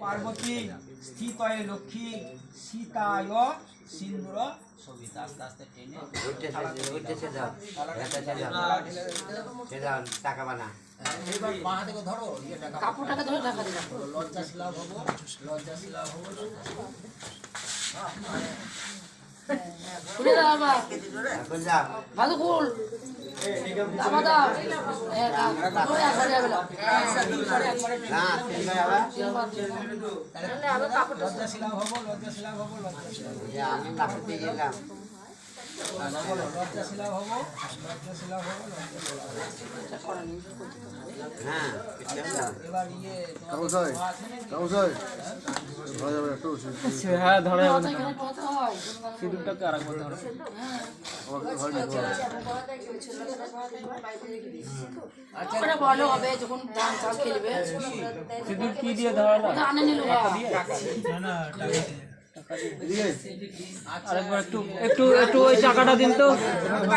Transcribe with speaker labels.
Speaker 1: পার্বতী স্থিতয়ে লক্ষ্মী সীতায় সিন্দুর সবিতা। আস্তে আস্তে টেনে
Speaker 2: টাকা বানা
Speaker 1: ধরো
Speaker 3: কাপড়টাকে ধরে ঢাকা দিলাম।
Speaker 1: লজ্জাশীলা ভব লজ্জাশীলা ভব।
Speaker 3: খুলে দাও বাবা ভালো খুল দাবা দাও
Speaker 1: লজ্জাশীলা ভব লজ্জাশীলা ভব লজ্জাশীলা লজ্জাশীলা ভব লজ্জাশীলা ভব। এবার ইয়ে
Speaker 4: হ্যাঁ ধরে সিঁদুরটাকে আর একবার ধরো।
Speaker 3: ভালো হবে যখন ধান চাল খেলবে।
Speaker 4: সিঁদুর কি দিয়ে ধরালো?
Speaker 3: ধানে নিল
Speaker 4: আরেকবার একটু একটু একটু ওই টাকাটা দিন তো।